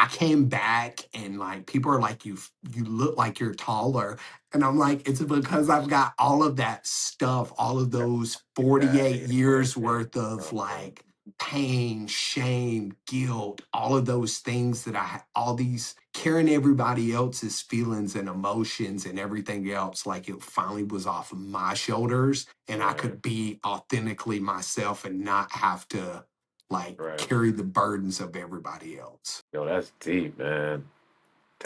I came back and like people are like, you look like you're taller. And I'm like, it's because I've got all of that stuff, all of those 48 years worth of like pain, shame, guilt, all of those things that all these carrying everybody else's feelings and emotions and everything else, like it finally was off of my shoulders and I Right. could be authentically myself and not have to like Right. carry the burdens of everybody else. Yo, that's deep, man.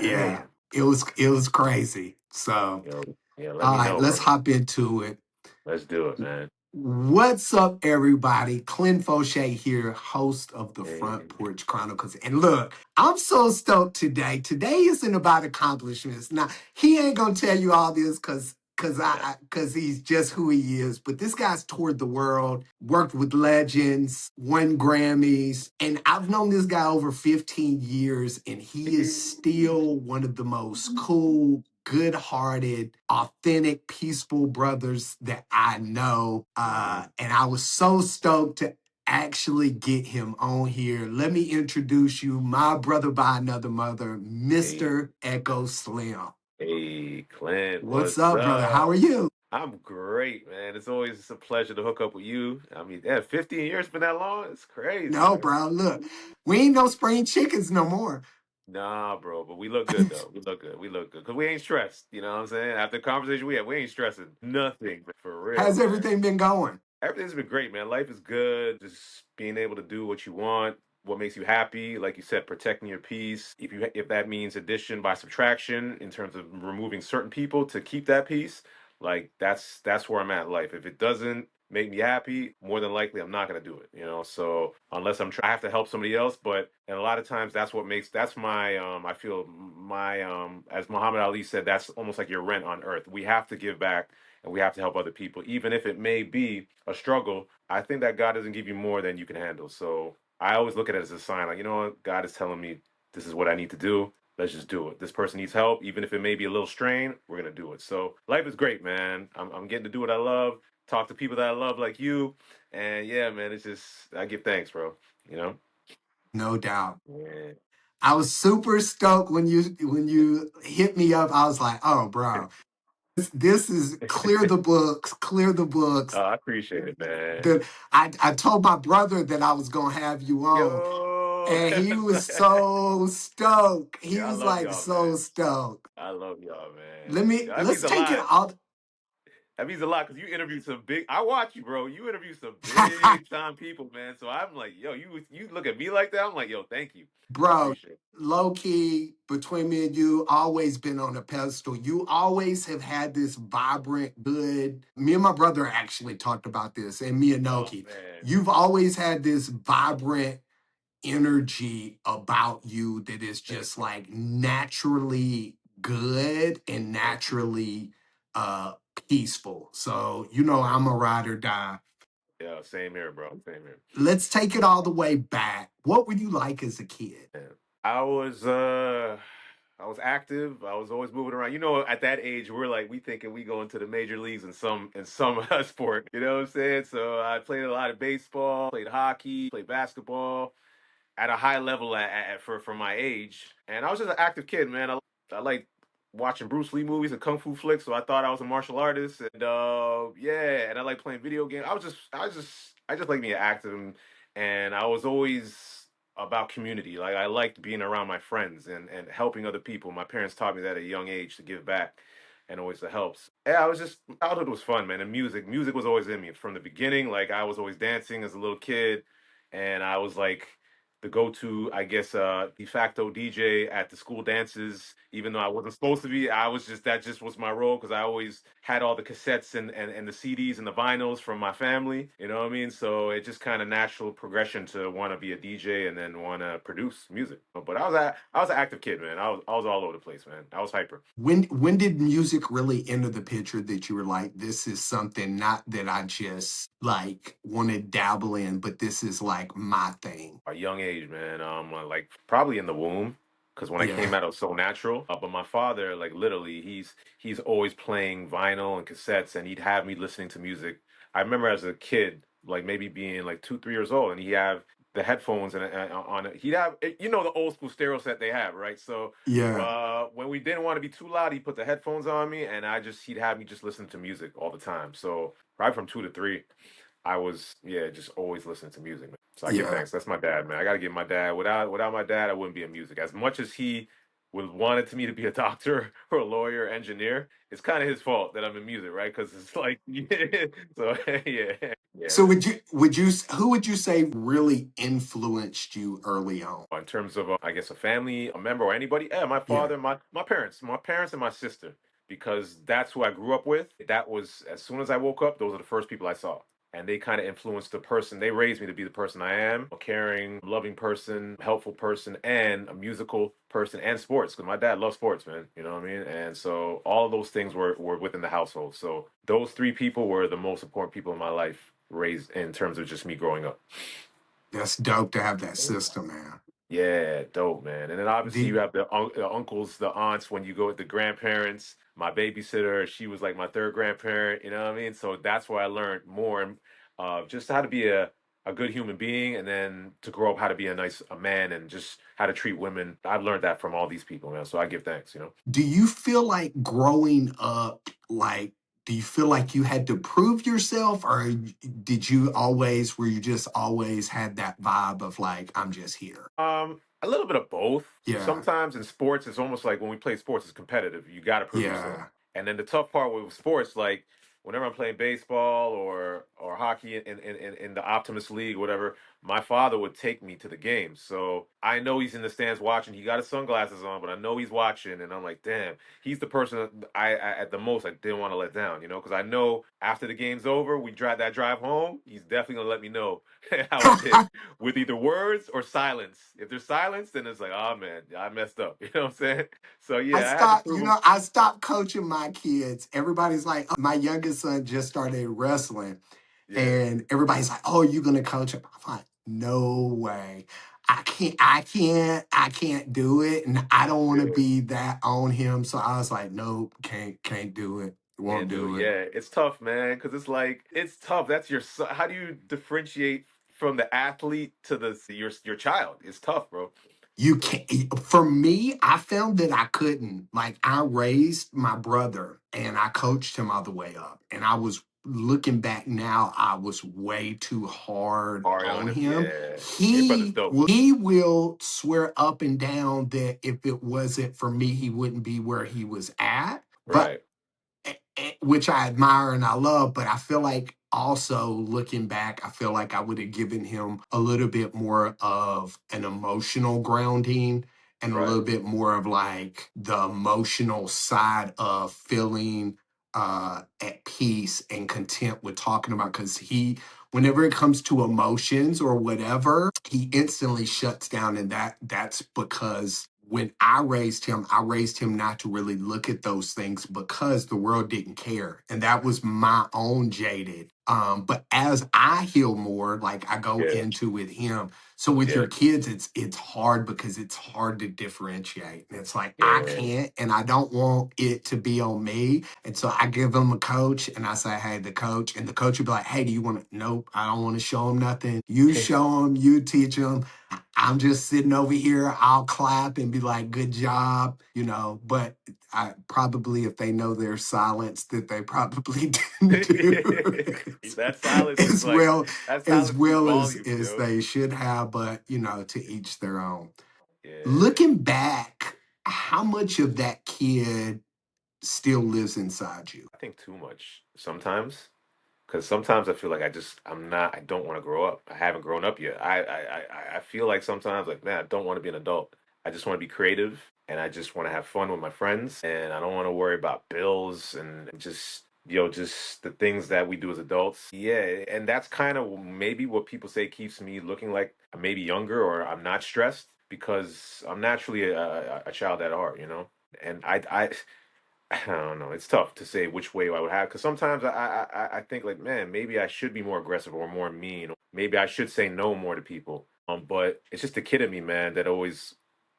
Yeah, Dang. it was crazy. So, Yo, yeah, let all me right, know, let's bro. hop into it. Let's do it, man. What's up, everybody? Clint Fauché here, host of the Front Hey, Porch Chronicles. And look, I'm so stoked today. Today isn't about accomplishments. Now, he ain't gonna tell you all this nah. because he's just who he is. But this guy's toured the world, worked with legends, won Grammys, and I've known this guy over 15 years, and he is still one of the most cool, good-hearted, authentic, peaceful brothers that I know. Mhm. And I was so stoked to actually get him on here. Let me introduce you, my brother by another mother, Hey, Mr. Echo Slim. hey, Clint, What's what's up, brother? How are up? you? I'm great, man. It's always a pleasure to hook up with you. I mean, yeah, 15 years been that long? It's crazy, No, man. bro. Look, we ain't no spring chickens no more. Nah, bro, but we look good though. We look good. We look good because we ain't stressed. You know what I'm saying? After the conversation we had, we ain't stressing nothing for real, How's man. everything been going? Everything's been great, man. Life is good. Just being able to do what you want, what makes you happy. Like you said, protecting your peace. If that means addition by subtraction in terms of removing certain people to keep that peace, like that's where I'm at in life. If it doesn't make me happy, more than likely I'm not gonna do it. So unless I have to help somebody else. But and a lot of times that's my I feel my as Muhammad Ali said, that's almost like your rent on earth. We have to give back and we have to help other people, even if it may be a struggle. I think that God doesn't give you more than you can handle. So I always look at it as a sign, like, you know what, God is telling me this is what I need to do. Let's just do it. This person needs help, even if it may be a little strain. We're gonna do it. So life is great, man. I'm getting to do what I love, talk to people that I love, like you, and yeah, man, it's just I give thanks, bro. You know? No doubt. Yeah. I was super stoked when you hit me up. I was like, oh, bro, this is clear the books, clear the books. I appreciate it, man. I told my brother that I was gonna have you on, Yo, and he was so stoked. He yeah, I was love like y'all, so man. stoked. I love y'all, man. Let me That let's means a take it lot. all. That means a lot because you interview some big. I watch you, bro. You interview some big time people, man. So I'm like, yo, you look at me like that. I'm like, yo, thank you. I Bro, appreciate it. low key between me and you, always been on a pedestal. You always have had this vibrant, good. Me and my brother actually talked about this, and Oh Miyanoki. man, You've always had this vibrant energy about you that is just like naturally good and thank you. naturally uh peaceful. So, you know, I'm a ride or die. Yeah, same here, bro. Same here. Let's take it all the way back. What were you like as a kid? Yeah. I was I was active. I was always moving around. You know, at that age, we thinking we go into the major leagues in some sport. You know what I'm saying? So I played a lot of baseball, played hockey, played basketball at a high level for my age. And I was just an active kid, man. I like watching Bruce Lee movies and kung fu flicks, so I thought I was a martial artist. And yeah, and I like playing video games. I just like being active, and I was always about community. Like I liked being around my friends and helping other people. My parents taught me that at a young age to give back and always to help. So, yeah, I was just childhood was fun, man. And music was always in me from the beginning. Like I was always dancing as a little kid, and I was like the go-to, I guess, de facto DJ at the school dances. Even though I wasn't supposed to be, I was just that just was my role because I always had all the cassettes and the CDs and the vinyls from my family. You know what I mean? So it just kind of natural progression to want to be a DJ and then want to produce music. But I was an active kid, man. I was all over the place, man. I was hyper. When did music really enter the picture that you were like, this is something not that I just like want to dabble in, but this is like my thing? A young age, man. Like probably in the womb, because when I came Yeah. out, it was so natural. But my father, like literally, he's always playing vinyl and cassettes, and he'd have me listening to music. I remember as a kid, like maybe being like 2, 3 years old, and he have the headphones and on it. He'd have, you know, the old school stereo set they have, right? So Yeah. when we didn't want to be too loud, he put the headphones on me, and he'd have me just listen to music all the time. So right from 2 to 3, I was, yeah, just always listening to music, man. So I give Yeah. thanks. That's my dad, man. I gotta give my dad. Without my dad, I wouldn't be in music. As much as he would wanted to me to be a doctor or a lawyer, engineer, it's kind of his fault that I'm in music, right? Because it's like, yeah. So yeah, yeah, So man. who would you say really influenced you early on? In terms of, I guess, a family, a member, or anybody, yeah, my Yeah. father, my parents, and my sister, because that's who I grew up with. That was, as soon as I woke up, those are the first people I saw. And they kind of influenced the person. They raised me to be the person I am, a caring, loving person, helpful person, and a musical person, and sports. Because my dad loves sports, man. You know what I mean? And so all of those things were within the household. So those three people were the most important people in my life, raised in terms of just me growing up. That's dope to have that system, man. Yeah, dope, man. And then obviously you Did have the uncles, the aunts, when you go with the grandparents. My babysitter, she was like my third grandparent, you know what I mean? So that's where I learned more and just how to be a good human being, and then to grow up how to be a man, and just how to treat women. I've learned that from all these people, man. So I give thanks, you know. do you feel like growing up, like, do you feel like you had to prove yourself, or did you always, were you just always had that vibe of like, I'm just here? A little bit of both. Yeah. Sometimes in sports, it's almost like when we play sports, it's competitive. You got to prove yourself. Yeah. And then the tough part with sports, like whenever I'm playing baseball or hockey in the Optimus League, whatever, my father would take me to the games. So I know he's in the stands watching. He got his sunglasses on, but I know he's watching, and I'm like, damn, he's the person that I at the most I didn't want to let down, you know, because I know after the game's over, we drive that drive home. He's definitely gonna let me know how I did with either words or silence. If there's silence, then it's like, oh man, I messed up. You know what I'm saying? So yeah, I had to prove him. I stopped coaching my kids. Everybody's like, oh, my youngest son just started wrestling, Yeah, and everybody's like, "Oh, you're gonna coach him?" I'm like, "No way, I can't do it, and I don't want to yeah, be that on him." So I was like, "Nope, can't do it. Won't can't do it. do it." Yeah, it's tough, man, because it's like it's tough. That's How do you differentiate from the athlete to your child? It's tough, bro. You can't. For me, I found that I couldn't. Like, I raised my brother and I coached him all the way up. And I was looking back now, I was way too hard Hard on on him. him. Yeah, your brother's dope. He will swear up and down that if it wasn't for me, he wouldn't be where he was at. But Right, which I admire and I love, but I feel like also looking back, I feel like I would have given him a little bit more of an emotional grounding and a right, little bit more of like the emotional side of feeling at peace and content with talking about, because whenever it comes to emotions or whatever, he instantly shuts down, and that's because when I raised him not to really look at those things because the world didn't care. And that was my own jaded. But as I heal more, like I go yeah, into with him. So with yeah, your kids, it's hard because it's hard to differentiate. And it's like I yeah. can't, and I don't want it to be on me. And so I give them a coach and I say, "Hey, the coach," and the coach will be like, "Hey, do you want to?" Nope, I don't want to show them nothing. You show them, you teach them. I'm just sitting over here. I'll clap and be like, "Good job," you know. But I probably, if they know their silence, that they probably didn't do That silence is as like well that silence speaks volumes, as yo. they should have. But you know, to each their own. Yeah. Looking back, how much of that kid still lives inside you? I think too much sometimes, because sometimes I feel like I don't want to grow up. I haven't grown up yet. I feel like sometimes, like, man, I don't want to be an adult. I just want to be creative, and I just want to have fun with my friends, and I don't want to worry about bills and just, just the things that we do as adults. Yeah, and that's kind of maybe what people say keeps me looking like I'm maybe younger, or I'm not stressed, because I'm naturally a child at heart, you know. And I don't know. It's tough to say which way I would have, because sometimes I think like, man, maybe I should be more aggressive or more mean. Or maybe I should say no more to people. But it's just the kid in me, man, that always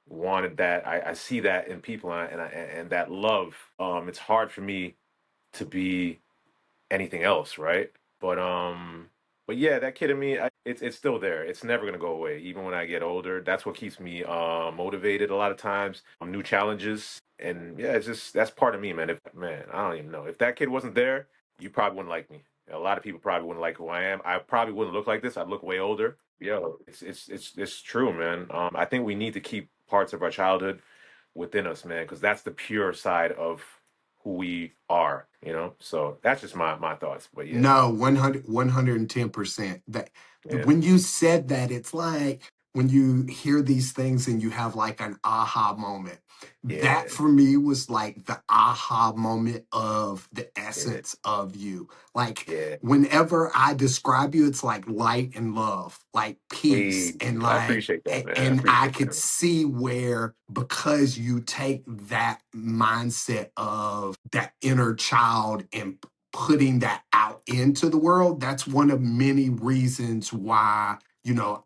wanted that. I see that in people, and that love. It's hard for me to be anything else, right? But But yeah, that kid in me, it's still there. It's never gonna go away, even when I get older. That's what keeps me motivated a lot of times. New challenges, and yeah, it's just that's part of me, man. If man, I don't even know if that kid wasn't there, you probably wouldn't like me. A lot of people probably wouldn't like who I am. I probably wouldn't look like this. I'd look way older. Yo, it's true, man. I think we need to keep parts of our childhood within us, man, because that's the pure side of who we are, you know? So that's just my thoughts. But yeah, No, 110%. That yeah, when you said that, it's like when you hear these things and you have like an aha moment. That yeah, for me was like the aha moment of the yeah, essence of you. Like yeah. whenever I describe you, it's like light and love, like peace, Hey, and I like appreciate that, man. I and I appreciate could that. see where, because you take that mindset of that inner child and putting that out into the world, that's one of many reasons why,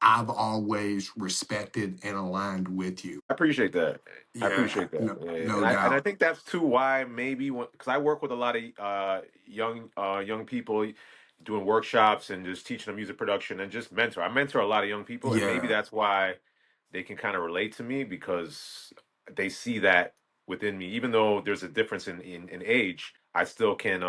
I've always respected and aligned with you. I appreciate that. I Yeah, appreciate that. no, Yeah, yeah. no And I doubt. think that's too why maybe because I work with a lot of young people doing workshops and just teaching them music production and just mentor. I mentor a lot of young people, and maybe Yeah, that's why they can kind of relate to me because they see that within me. Even though there's a difference in age, I still can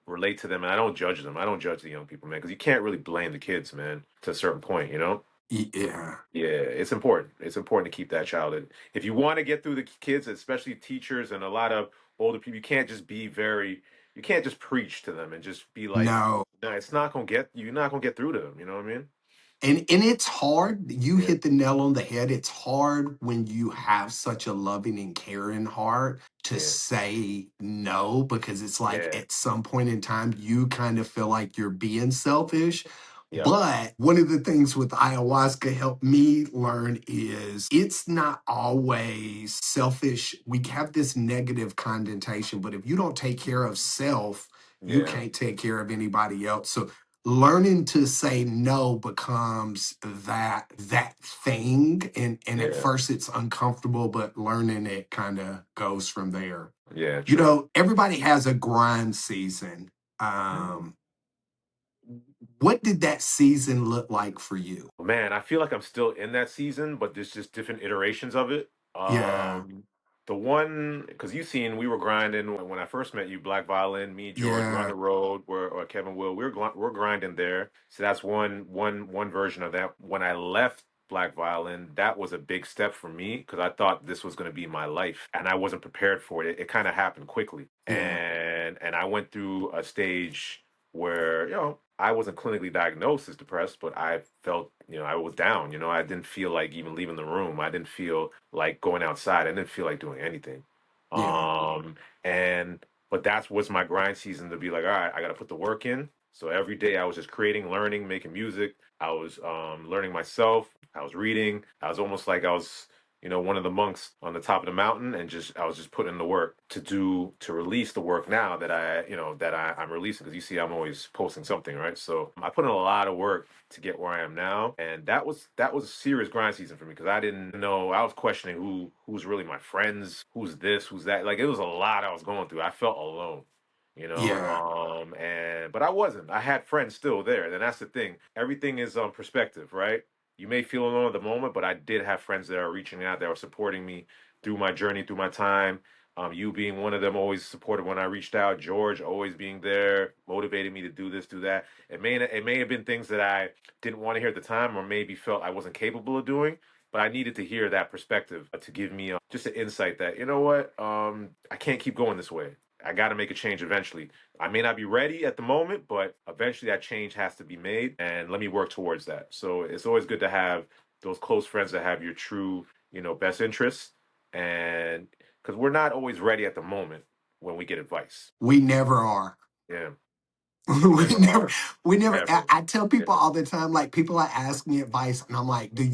relate to them, and I don't judge them. I don't judge the young people, man, because you can't really blame the kids, man, to a certain point, you know. yeah, Yeah, it's important. It's important to keep that child in. If you want to get through the kids, especially teachers and a lot of older people, you can't just you can't just preach to them and just be like, no. no, it's not gonna get, you're not gonna get through to them. You know what I mean? And it's hard. You Yeah, hit the nail on the head. It's hard when you have such a loving and caring heart to yeah, say no, because it's like yeah, at some point in time you kind of feel like you're being selfish. yeah, But one of the things with ayahuasca helped me learn is it's not always selfish. We have this negative connotation, but if you don't take care of self, you yeah, can't take care of anybody else. So learning to say no becomes that thing, and at yeah, first it's uncomfortable, but learning it kind of goes from there. yeah. True. Everybody has a grind season. Mhm. um what did that season look like for you? Man, I feel like I'm still in that season, but there's just different iterations of it. Yeah, The one because you seen we were grinding when I first met you, Black Violin, me, George, we're on yeah, the road, or Kevin Will, we're grinding there. So that's one version of that. When I left Black Violin, that was a big step for me because I thought this was going to be my life, and I wasn't prepared for it. It kind of happened quickly, yeah, and I went through a stage where I wasn't clinically diagnosed as depressed, but I felt I was down. I didn't feel like even leaving the room. I didn't feel like going outside. I didn't feel like doing anything. yeah, And but that's what's my grind season to be like, all right, I got to put the work in. So every day I was just creating, learning, making music. I was learning myself. I was reading. I was almost like I was one of the monks on the top of the mountain, and just I was just putting in the work to release the work now that I'm releasing, because you see I'm always posting something, right? So I put in a lot of work to get where I am now, and that was a serious grind season for me because I didn't know. I was questioning who's really my friends, who's this, who's that. Like, it was a lot I was going through. I felt alone. yeah, And but I wasn't. I had friends still there. And that's the thing. Everything is perspective, right? You may feel alone at the moment, but I did have friends that are reaching out, that were supporting me through my journey, through my time. You being one of them, always supported when I reached out. George always being there, motivated me to do this, do that. It may have been things that I didn't want to hear at the time, or maybe felt I wasn't capable of doing. But I needed to hear that perspective to give me just an insight that, you know what, I can't keep going this way. I got to make a change eventually. I may not be ready at the moment, but eventually that change has to be made, and let me work towards that. So it's always good to have those close friends that have your true, best interests, and because we're not always ready at the moment when we get advice. we never are. Yeah, we we never never are. we never I, Never. I tell Yeah, people all the time, like people are asking me advice and I'm like, do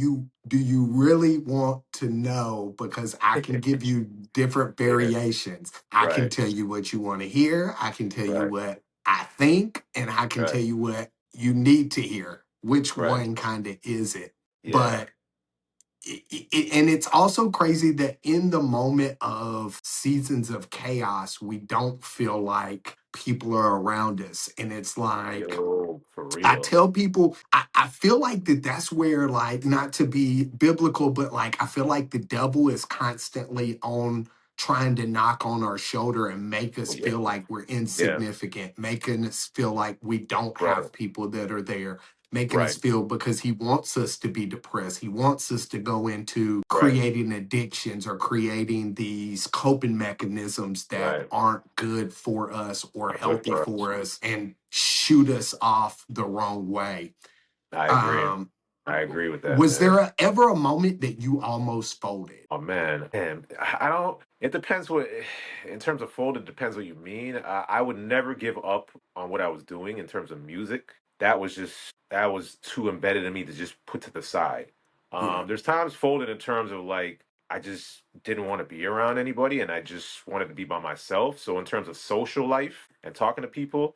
you really want to know? Because I can give you different yeah. variations. I can Right, tell you what you want to hear, I can tell you right, what I think, and I can right, tell you what you need to hear. Which right. one kind of is it? Yeah. But and it's also crazy that in the moment of seasons of chaos, we don't feel like people are around us. And it's Yo, like For I real. tell people, I feel like that's where, like, not to be biblical, but like, I feel like the devil is constantly on trying to knock on our shoulder and make us Yeah. feel like we're Yeah. insignificant, making us feel like we don't Right. have people that are there, making us Right. feel because he wants us to be depressed. He wants us to go into Right. creating addictions or creating these coping mechanisms that Right. aren't good for us or Not good healthy for us. for us and shoot us off the wrong way. I agree. Um, I agree with that, was man. there ever a moment that you almost folded? Oh man, and I don't. It depends what, in terms of fold. It depends what you mean. I would never give up on what I was doing in terms of music. That was too embedded in me to just put to the side. Yeah. There's times folded in terms of like I just didn't want to be around anybody, and I just wanted to be by myself. So in terms of social life and talking to people,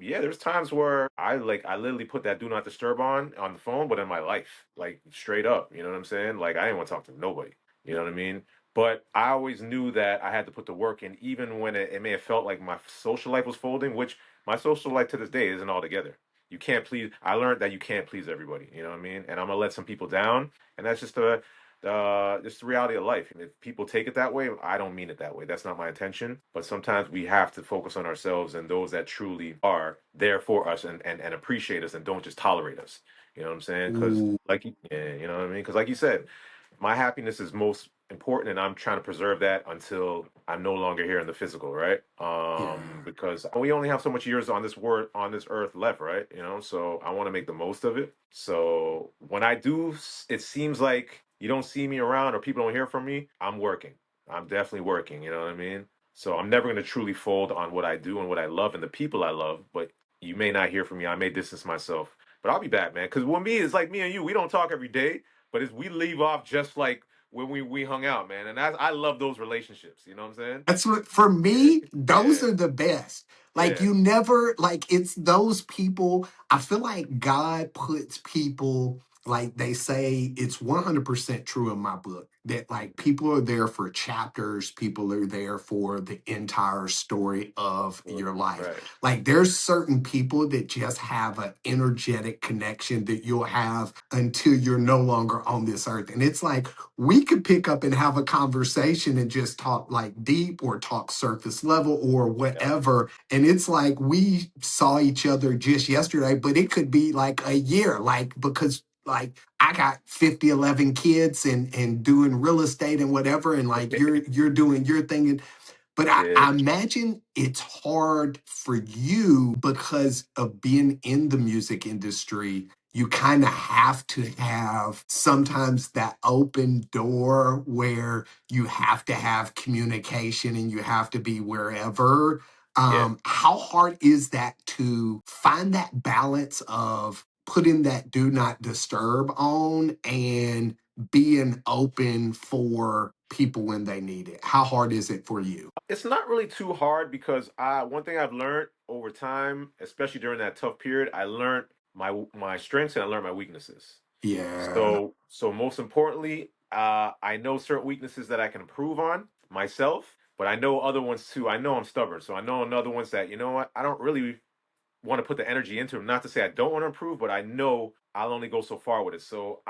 yeah, there's times where I literally put that do not disturb on the phone, but in my life, like straight up, you know what I'm saying? Like I didn't want to talk to nobody. You know what I mean? But I always knew that I had to put the work in, even when it may have felt like my social life was folding, which my social life to this day isn't all together. You can't please. I learned that you can't please everybody. You know what I mean? And I'm gonna let some people down, and that's just the reality of life. And if people take it that way, I don't mean it that way. That's not my intention. But sometimes we have to focus on ourselves and those that truly are there for us and appreciate us and don't just tolerate us. You know what I'm saying? Because Ooh, yeah, you know what I mean? Because like you said, my happiness is most important and I'm trying to preserve that until I'm no longer here in the physical, right? yeah. Because we only have so much years on on this earth left, right? You know, so I want to make the most of it. So when I do, it seems like you don't see me around or people don't hear from me, I'm working. I'm definitely working, you know what I mean? So I'm never going to truly fold on what I do and what I love and the people I love, but you may not hear from me. I may distance myself, but I'll be back, man. Because with me, it's like me and you. We don't talk every day, but it's we leave off just like when we hung out, man. And I love those relationships. You know what I'm saying? That's what, for Yeah, me, those yeah, are the best. Like, yeah, you never, like, it's those people. I feel like God puts people, like they say, it's 100% true in my book that, like, people are there for chapters, people are there for the entire story of your life. right. Like, there's certain people that just have an energetic connection that you'll have until you're no longer on this earth. And it's like, we could pick up and have a conversation and just talk like deep or talk surface level or Yep. whatever. And it's like we saw each other just yesterday, but it could be like a year, like because like I got 50, 11 kids and doing real estate and whatever. And like you're doing your thing. And but Yeah, I imagine it's hard for you because of being in the music industry. You kind of have to have sometimes that open door where you have to have communication and you have to be wherever. yeah. How hard is that to find that balance of putting that do not disturb on and being open for people when they need it? How hard is it for you? It's not really too hard because one thing I've learned over time, especially during that tough period, I learned my strengths and I learned my weaknesses. Yeah. So most importantly, I know certain weaknesses that I can improve on myself, but I know other ones too. I know I'm stubborn, so I know another ones that you know what I don't really want to put the energy into them. Not to say I don't want to improve, but I know I'll only go so far with it. So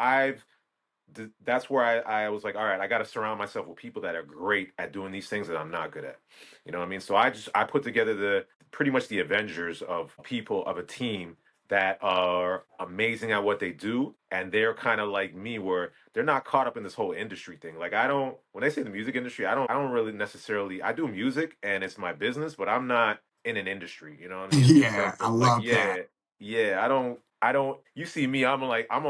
that's where I was like, all right, I got to surround myself with people that are great at doing these things that I'm not good at. You know what I mean? So I put together the pretty much the Avengers of people of a team that are amazing at what they do, and they're kind of like me, where they're not caught up in this whole industry thing. Like I don't, when they say the music industry, I don't really necessarily. I do music and it's my business, but I'm not in an industry. You know what I mean? In Yeah, terms I of like, love that. yeah, yeah, I don't. You see me. I'm like. I'm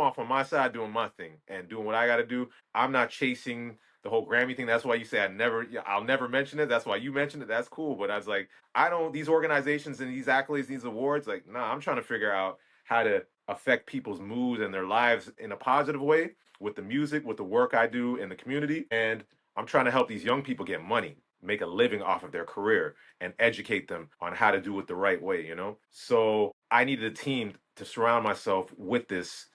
off on my side doing my thing and doing what I got to do. I'm not chasing the whole Grammy thing. That's why you say I never. Yeah, I'll never mention it. That's why you mentioned it. That's cool. But I was like, I don't. These organizations and these accolades, these awards. Like, nah. I'm trying to figure out how to affect people's moods and their lives in a positive way with the music, with the work I do in the community, and I'm trying to help these young people get money, make a living off of their career and educate them on how to do it the right way, you know? So I needed a team to surround myself with this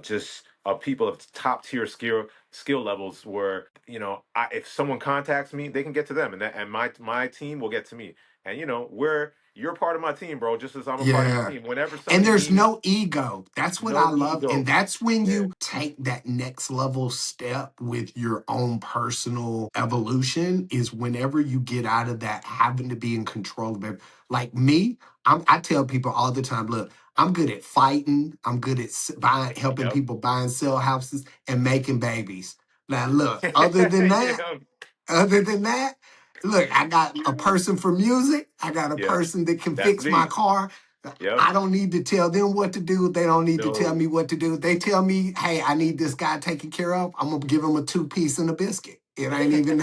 just people of top tier skill levels where, if someone contacts me, they can get to them, and my team will get to me. And you're part of my team, bro, just as I'm a part of your Yeah. team. Whenever And somebody there's needs, no ego. That's what I no love. And ego. that's when Yeah. you take that next level step with your own personal evolution, is whenever you get out of that having to be in control of it. Like me, I tell people all the time, look, I'm good at fighting. I'm good at helping Yep. people buy and sell houses and making babies. Now, look, other than that, Yeah. other than that, look, I got a person for music. I got a Yeah. person that can That's fix my me. car. Yep. I don't need to tell them what to do. They don't need to tell No. me what to do. They tell me, hey, I need this guy taken care of. I'm going to give him a 2-piece and a biscuit. It ain't even.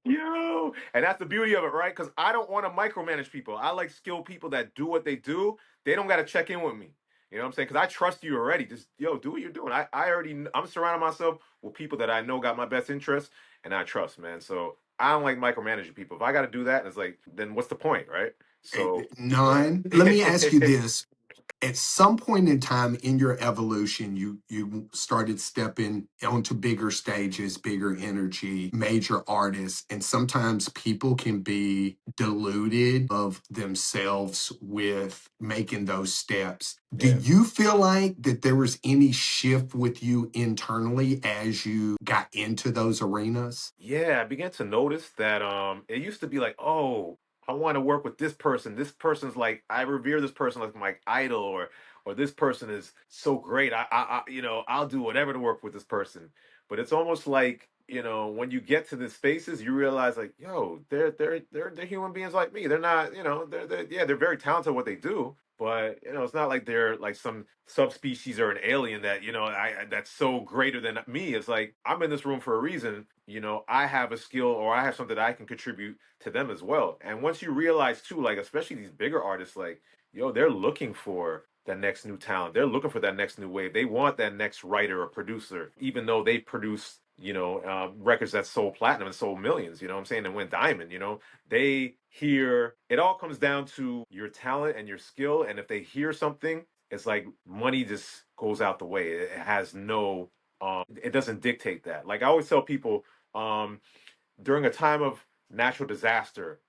Yo, and that's the beauty of it, right? Because I don't want to micromanage people. I like skilled people that do what they do. They don't got to check in with me. You know what I'm saying? Because I trust you already. Just do what you're doing. I already. I'm surrounding myself with people that I know got my best interest, and I trust, man. So I don't like micromanaging people. If I got to do that, it's like, then what's the point, right? So yeah. None. Let me ask you this. At some point in time in your evolution, you started stepping onto bigger stages, bigger energy, major artists, and sometimes people can be deluded of themselves with making those steps. Do Yeah. you feel like that there was any shift with you internally as you got into those arenas? Yeah, I began to notice that it used to be like, oh, I want to work with this person. This person's like, I revere this person like my idol, or this person is so great. I'll do whatever to work with this person. But it's almost like, when you get to the spaces, you realize like, yo, they're human beings like me. They're not, they're very talented at what they do. But it's not like they're like some subspecies or an alien that that's so greater than me. It's like I'm in this room for a reason. I have a skill or I have something that I can contribute to them as well. And once you realize too, like especially these bigger artists, like they're looking for that next new talent. They're looking for that next new wave. They want that next writer or producer, even though they produce records that sold platinum and sold millions. You know what I'm saying? And went diamond. They hear it all comes down to your talent and your skill. And if they hear something, it's like money just goes out the way. It has no it doesn't dictate that. Like I always tell people, um, during a time of natural disaster,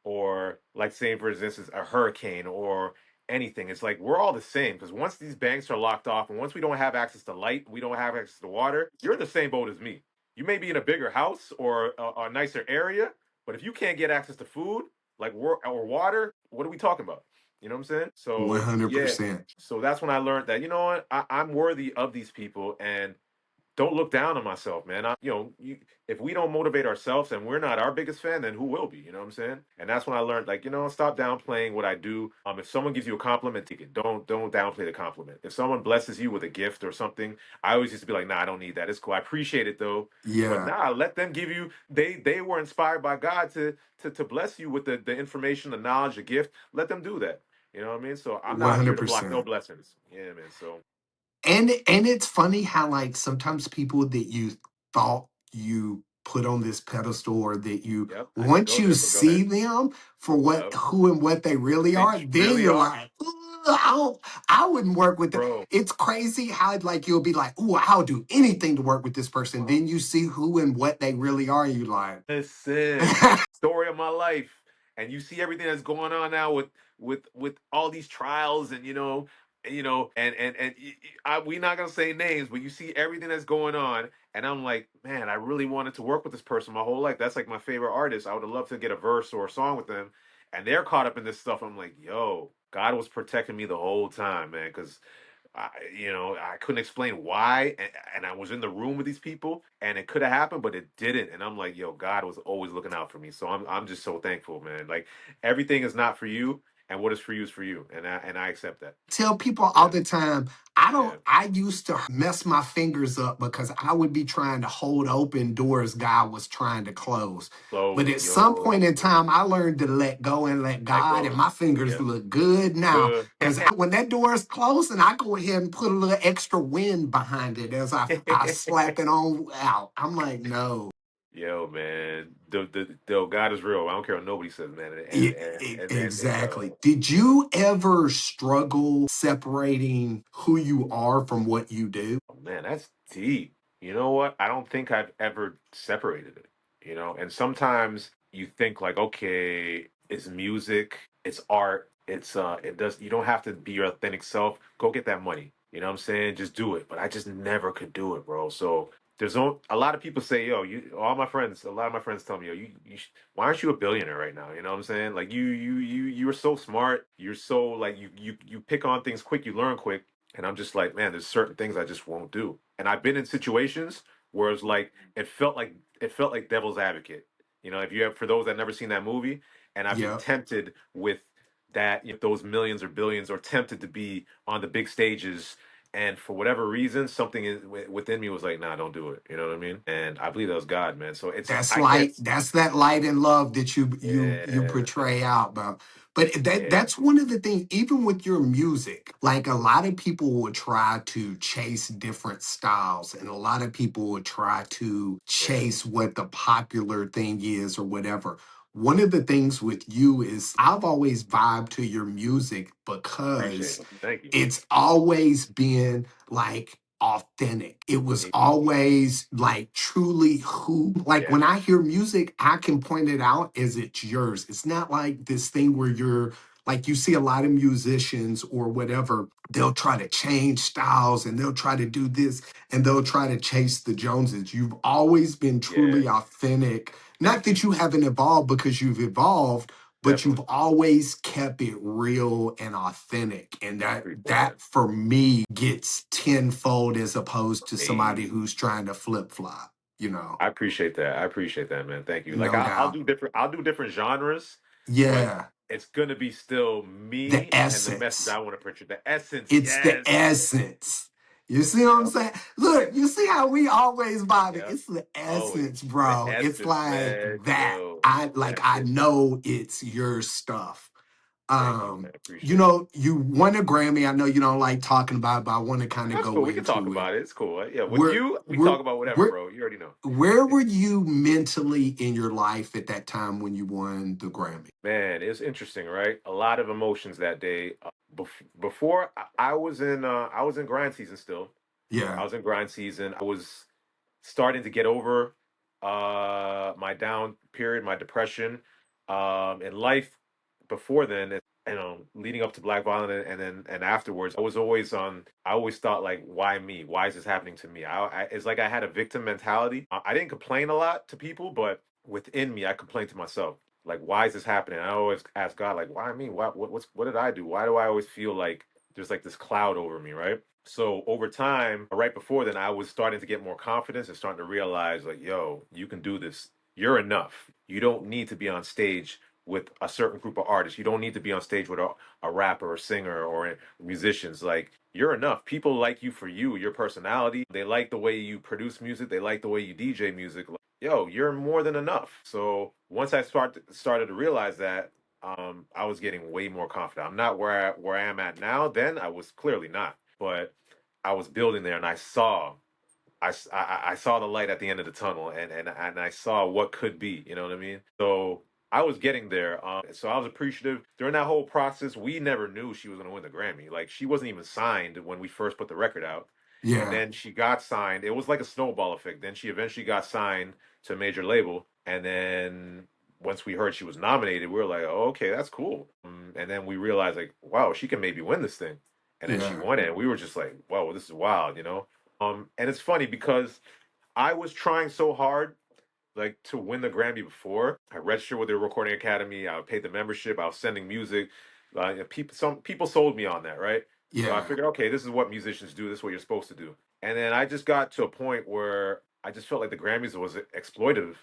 or like saying for instance a hurricane or anything, it's like we're all the same, because once these banks are locked off and once we don't have access to light, we don't have access to water, you're in the same boat as me. You may be in a bigger house or a nicer area, but if you can't get access to food, like or water, what are we talking about? You know what I'm saying? So yeah, 100%. so that's when I learned that, what, I'm worthy of these people, and don't look down on myself, man. If we don't motivate ourselves and we're not our biggest fan, then who will be? You know what I'm saying? And that's when I learned, like, stop downplaying what I do. If someone gives you a compliment, take it. Don't downplay the compliment. If someone blesses you with a gift or something, I always used to be like, nah, I don't need that. It's cool. I appreciate it though. But Yeah, nah, let them give you. They were inspired by God to bless you with the information, the knowledge, the gift. Let them do that. You know what I mean? So I'm not here to block no 100%. blessings. Yeah, man. So And it's funny how like sometimes people that you thought you put on this pedestal, or that you, yep, I didn't once go you there, but go ahead. see them for what Yep. who and what they really They are, then really you're are, like, "Ugh, I wouldn't work with them." bro. It's crazy how like you'll be like, "Ooh, I'll do anything to work with this person." Bro, Then you see who and what they really are, and you like, listen, story of my life, and you see everything that's going on now with all these trials, and we're not gonna say names, but you see everything that's going on, and I'm like, man, I really wanted to work with this person my whole life. That's like my favorite artist. I would have loved to get a verse or a song with them, and they're caught up in this stuff. I'm like, yo, God was protecting me the whole time, man, because I couldn't explain why, and I was in the room with these people, and it could have happened, but it didn't. And I'm like, yo, God was always looking out for me. So I'm just so thankful, man. Like everything is not for you, and what is for you is for you, and I accept that. tell people all Yeah, the time, yeah. I used to mess my fingers up because I would be trying to hold open doors God was trying to close. But Close, at some point yo, in time, I learned to let go and let let God, and go. my fingers Yep, look good now. good. Because when that door is closed, and I go ahead and put a little extra wind behind it as I slap it on out. I'm like, no. Yo, man, the God is real. I don't care what nobody says, man. Exactly. Did you ever struggle separating who you are from what you do? Oh, man, that's deep. You know what? I don't think I've ever separated it. And sometimes you think like, okay, it's music, it's art, it does. You don't have to be your authentic self. Go get that money. You know what I'm saying? Just do it. But I just never could do it, bro. So a lot of people say, yo, a lot of my friends tell me, yo, why aren't you a billionaire right now? You know what I'm saying? Like you're so smart. You're so like you pick on things quick. You learn quick. And I'm just like, man, there's certain things I just won't do. And I've been in situations where it's like it felt like devil's advocate. If you have for those that never seen that movie, and I've been Yeah. tempted with that, those millions or billions, or tempted to be on the big stages. And for whatever reason, something within me was like, nah, don't do it. You know what I mean? And I believe that was God, man. So That's I can't. light. That's that light and love that you Yeah, portray out, bro. But yeah, that's one of the things. Even with your music, like a lot of people will try to chase different styles, and a lot of people will try to yeah. chase what the popular thing is or whatever. One of the things with you is I've always vibed to your music Appreciate because it. Thank you. it's always been like authentic. It was always like truly who, like Yeah, when I hear music, I can point it out as it's yours. It's not like this thing where you're like, you see a lot of musicians or whatever, they'll try to change styles and they'll try to do this and they'll try to chase the Joneses. You've always been yeah. truly authentic. Not Thank you. that you haven't evolved because you've evolved, but you've Definitely. always kept it real and authentic, and I appreciate that. that for me gets tenfold as opposed to somebody Hey. who's trying to flip flop, I appreciate that. I appreciate that, man. Thank you. Like no I'll doubt. do different. I'll do different genres, but Yeah, it's gonna be still the me and the message essence. I want to portray. The essence. It's the Yes. essence. You see what I'm Yep. saying? Look, you see how we always vibe it. Yep. It's the Always essence, the bro. It's essence, like man. that. Yo, I that's it. know it's your stuff. Thank you, man. You Appreciate it. know, you won a Grammy. I know you don't like talking about it, but I want to kind of That's go cool. We can talk into it. about it. It's cool. Yeah. With Where, you, we where, talk about whatever, where, bro. You already know. where were you mentally in your life at that time when you won the Grammy? Man, it's interesting, right? A lot of emotions that day. Before I was in grind season still. I Yeah, was in grind season. I was starting to get over my down period, my depression. In life before then, leading up to Black Violence and afterwards, I always thought like, why me? Why is this happening to me? It's like I had a victim mentality. I didn't complain a lot to people, but within me, I complained to myself. Like, why is this happening? I always ask God, like, why me? What did I do? Why do I always feel like there's like this cloud over me, right? So over time, right before then, I was starting to get more confidence and starting to realize, like, yo, you can do this. You're enough. You don't need to be on stage with a certain group of artists. You don't need to be on stage with a rapper or singer or musicians. Like, you're enough. People like you for you, your personality. They like the way you produce music. They like the way you DJ music. Like, yo, you're more than enough. So once I started to realize that, I was getting way more confident. I'm not where I am at now. Then I was clearly not, but I was building there, and I saw the light at the end of the tunnel, and I saw what could be. You know what I mean? So I was getting there. So I was appreciative during that whole process. We never knew she was going to win the Grammy. Like she wasn't even signed when we first put the record out, and yeah, then she got signed. It was like a snowball effect. Then she eventually got signed to a major label, and then once we heard she was nominated, we were like, oh, okay, that's cool. And then we realized like, wow, she can maybe win this thing. And then she yeah, won it, and we were just like, wow, this is wild. And it's funny because I was trying so hard, like to win the Grammy before. I registered with the Recording Academy. I paid the membership. I was sending music. Some people sold me on that, right? So I yeah. figured, okay, this is what musicians do. This is what you're supposed to do. And then I just got to a point where I just felt like the Grammys was exploitative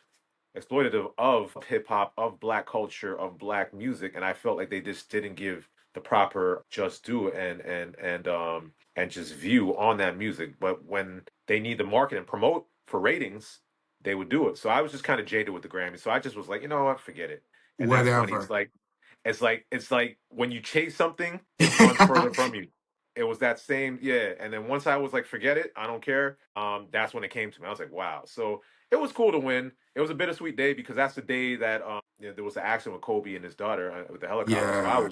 of hip hop, of black culture, of black music, and I felt like they just didn't give the proper just due and just view on that music. But when they need to market and promote for ratings, they would do it. So I was just kind of jaded with the Grammy. So I just was like, you know what, forget it. And that's funny. It's Whatever. like it's like when you chase something, it runs further from you. It was that same, yeah. And then once I was like, forget it, I don't care. That's when it came to me. I was like, wow. So It was cool to win. It was a bittersweet day because that's the day that there was an accident with Kobe and his daughter with the helicopter. So Yeah,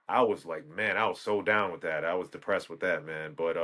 I was like, man, I was so down with that. I was depressed with that, man. But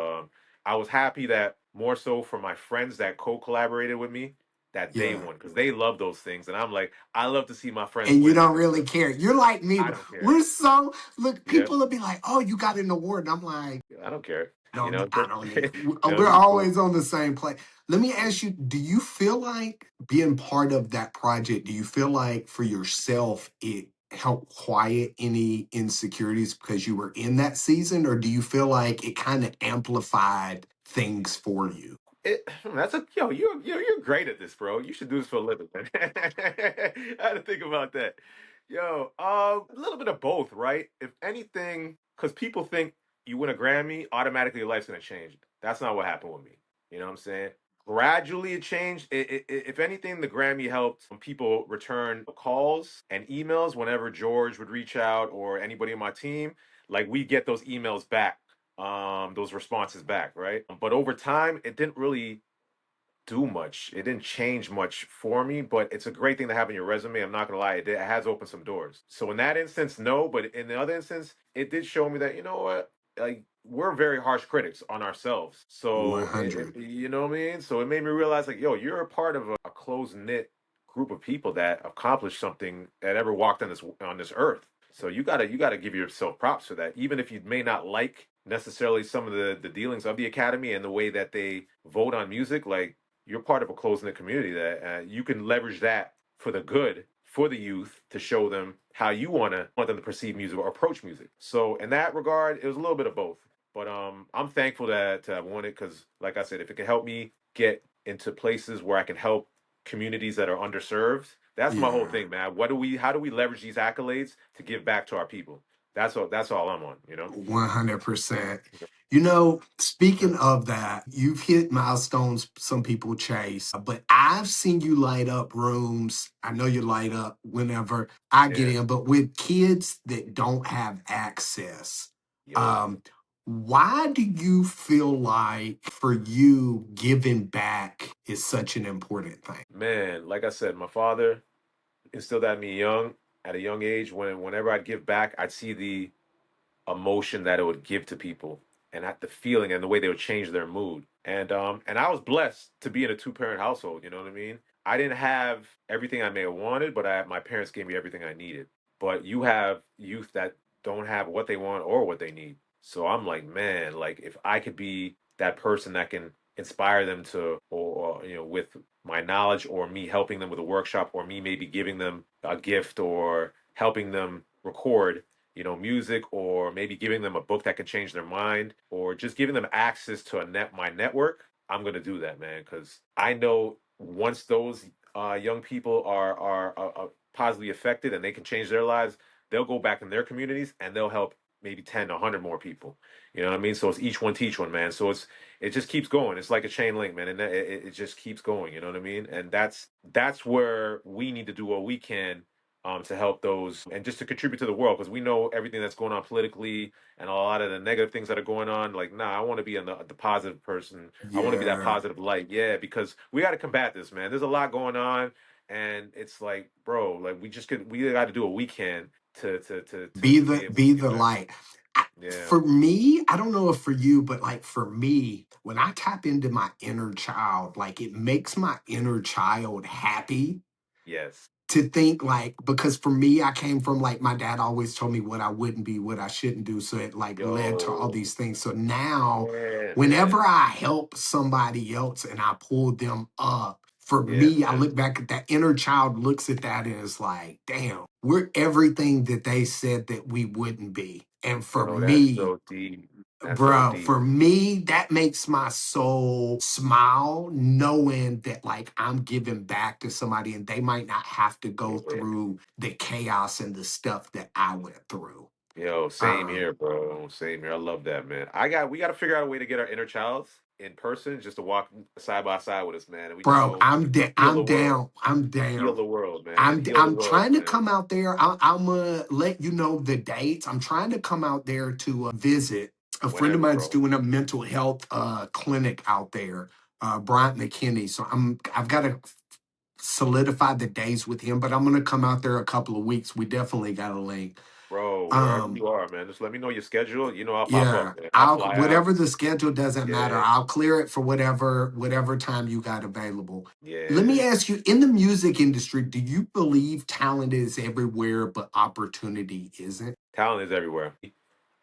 I was happy that more so for my friends that co-collaborated with me that they yeah. won because they love those things, and I'm like, I love to see my friends And you win don't because really care. You're like me. I don't care. We're so look. Yeah, People will be like, "Oh, you got an award," and I'm like, I don't care. You don't know, I don't need this we're is cool. always on the same play. Let me ask you, do you feel like being part of that project, do you feel like for yourself it helped quiet any insecurities because you were in that season, or do you feel like it kind of amplified things for you? That's a yo. You're great at this, bro. You should do this for a living, man. I had to think about that. Yo, a little bit of both, right? If anything, because people think you win a Grammy, automatically your life's gonna change. That's not what happened with me. You know what I'm saying? Gradually, it changed. If anything, the Grammy helped people return calls and emails whenever George would reach out or anybody on my team. Like we get those emails back, those responses back, right? But over time, it didn't really do much. It didn't change much for me, but it's a great thing to have in your resume. I'm not gonna lie, it has opened some doors. So in that instance, no, but in the other instance, it did show me that you know what, like we're very harsh critics on ourselves. So 100. you know what I mean. So it made me realize like, yo, you're a part of a close knit group of people that accomplished something that ever walked on this earth. So you gotta give yourself props for that, even if you may not like necessarily some of the dealings of the academy and the way that they vote on music. Like you're part of a close knit community that you can leverage that for the good for the youth to show them how you want them to perceive music or approach music. So in that regard, it was a little bit of both. But I'm thankful to have won it because, like I said, if it can help me get into places where I can help communities that are underserved, that's my whole Yeah. thing, man. How do we leverage these accolades to give back to our people? That's all I'm on, you know? 100%. Yeah. Speaking of that, you've hit milestones some people chase, but I've seen you light up rooms. I know you light up whenever I get Yeah. in, but with kids that don't have access. Yo, Um, why do you feel like for you giving back is such an important thing? man, like I said, my father instilled that in me young at a young age. Whenever I'd give back, I'd see the emotion that it would give to people and at the feeling and the way they would change their mood. And I was blessed to be in a two-parent household, you know what I mean? I didn't have everything I may have wanted, but my parents gave me everything I needed. But you have youth that don't have what they want or what they need. So I'm like, man, like if I could be that person that can inspire them to or you know with my knowledge or me helping them with a workshop or me maybe giving them a gift or helping them record music or maybe giving them a book that can change their mind or just giving them access to my network, I'm gonna do that, man, because I know once those young people are positively affected and they can change their lives, they'll go back in their communities and they'll help maybe 10 to 100 more people. You know what I mean? So it's each one teach one, man. So it just keeps going. It's like a chain link, man, and it just keeps going. You know what I mean? And that's where we need to do what we can to help those and just to contribute to the world because we know everything that's going on politically and a lot of the negative things that are going on. Like, nah, I want to be the positive person. I want to be that Yeah. positive light. Yeah, because we got to combat this, man. There's a lot going on, and it's like, bro, like we got to do what we can to be able to Be give the back. light. I, Yeah. for me, I don't know if for you, but like for me, when I tap into my inner child, like it makes my inner child happy Yes. to think like because for me I came from like my dad always told me what I wouldn't be, what I shouldn't do, so it like led to all Yo. these things. So now Yeah, whenever man. I help somebody else and I pull them up, for Yeah, me I man. look back at that inner child looks at that and is like, damn, we're everything that they said that we wouldn't be. And for Yo, that's me, so deep. That's so bro, deep. for me, that makes my soul smile knowing that like I'm giving back to somebody and they might not have to go Yeah. through the chaos and the stuff that I went through. Yo, same Um, here, bro. Same here. I love that, man. We got to figure out a way to get our inner childs in person, just to walk side by side with us, man. And we just bro, go heal the I'm world, down. I'm heal down. the world, man. Heal the I'm world, trying to man. come out there. I'm gonna let you know the dates. I'm trying to come out there to visit. A friend of Whenever, mine's bro. doing a mental health clinic out there, Bryant McKinney. So I've got to solidify the days with him, but I'm gonna come out there a couple of weeks. We definitely got a link. Bro, wherever Um, you are, man, just let me know your schedule. You know, I'll pop up, yeah, man. I'll I'll fly out. whatever the schedule doesn't matter. Yeah, I'll clear it for whatever time you got available. Let me yeah. ask you, in the music industry, do you believe talent is everywhere, but opportunity isn't? Talent is everywhere.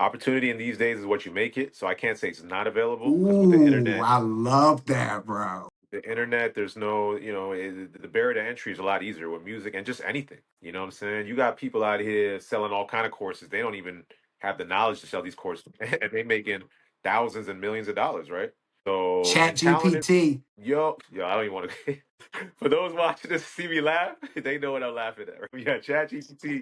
Opportunity in these days is what you make it. So I can't say it's not available because with Ooh, I love that, bro. the internet, there's no, the barrier to entry is a lot easier with music and just anything. You know what I'm saying? You got people out here selling all kind of courses. They don't even have the knowledge to sell these courses, and they making thousands and millions of dollars, right? So, Chat and talent is, GPT. yo, I don't even want to. For those watching this, see me laugh, they know what I'm laughing at. Right? Yeah,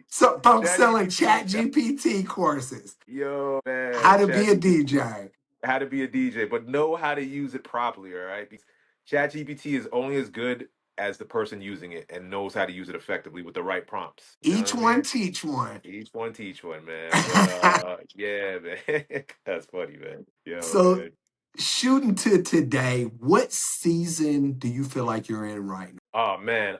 So folks Chat selling GPT, Chat GPT courses. yo, man, How to be Chat a GPT. DJ. How to be a DJ, but know how to use it properly, all right? Because ChatGPT is only as good as the person using it and knows how to use it effectively with the right prompts. You know what Each I one mean? teach one. Each one teach one, man. But yeah, man. That's funny, man. Yo, So man. shooting to today, what season do you feel like you're in right Oh man,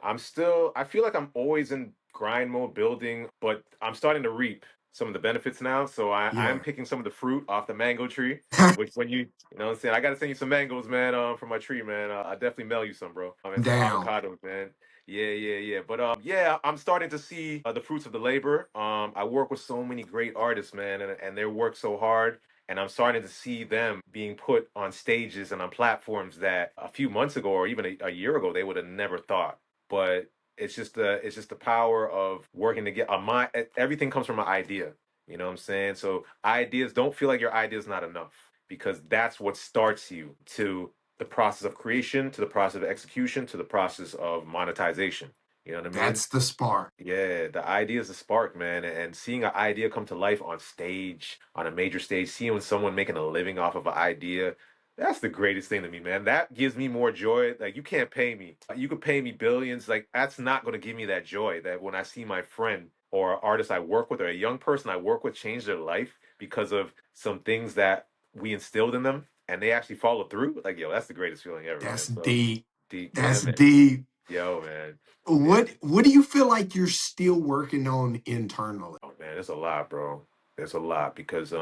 I feel like I'm always in grind mode building, but I'm starting to reap some of the benefits now. So I'm now? picking some of the fruit off the mango tree, Yeah. which when you know what I'm saying, I gotta send you some mangoes, man, from my tree, man. I definitely mail you some, bro. And some Down. avocados, man. Yeah, yeah, yeah. But yeah, I'm starting to see the fruits of the labor. I work with so many great artists, man, and they work so hard. And I'm starting to see them being put on stages and on platforms that a few months ago or even a year ago they would have never thought. But it's just the power of working to get a my everything comes from an idea. You know what I'm saying? So ideas, don't feel like your idea is not enough, because that's what starts you to the process of creation, to the process of execution, to the process of monetization. You know what I mean? That's the spark. Yeah, the idea is the spark, man. And seeing an idea come to life on stage, on a major stage, seeing someone making a living off of an idea, that's the greatest thing to me, man. That gives me more joy. Like, you can't pay me. You could pay me billions. Like, that's not going to give me that joy that when I see my friend or artist I work with or a young person I work with change their life because of some things that we instilled in them and they actually follow through. Like, yo, that's the greatest feeling ever, That's man. So, deep. deep. Yeah, That's man. deep. Yo, man. Yeah. What do you feel like you're still working on internally? Oh man, it's a lot, bro. It's a lot because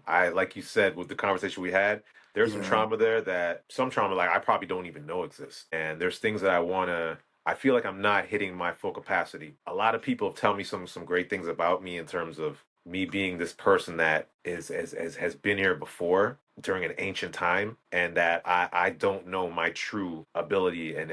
I like you said with the conversation we had, there's some Yeah. trauma there that some trauma like I probably don't even know exists. And there's things that I feel like I'm not hitting my full capacity. A lot of people tell me some great things about me in terms of me being this person that is as has been here before during an ancient time, and that I don't know my true ability, and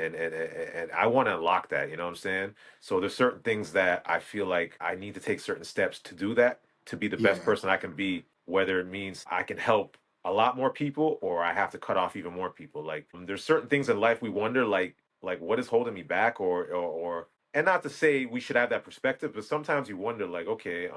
I want to unlock that, you know what I'm saying? So there's certain things that I feel like I need to take certain steps to do that, to be the best Yeah. person I can be, whether it means I can help a lot more people or I have to cut off even more people. Like, there's certain things in life we wonder, like what is holding me back, or and not to say we should have that perspective, but sometimes you wonder, like, okay,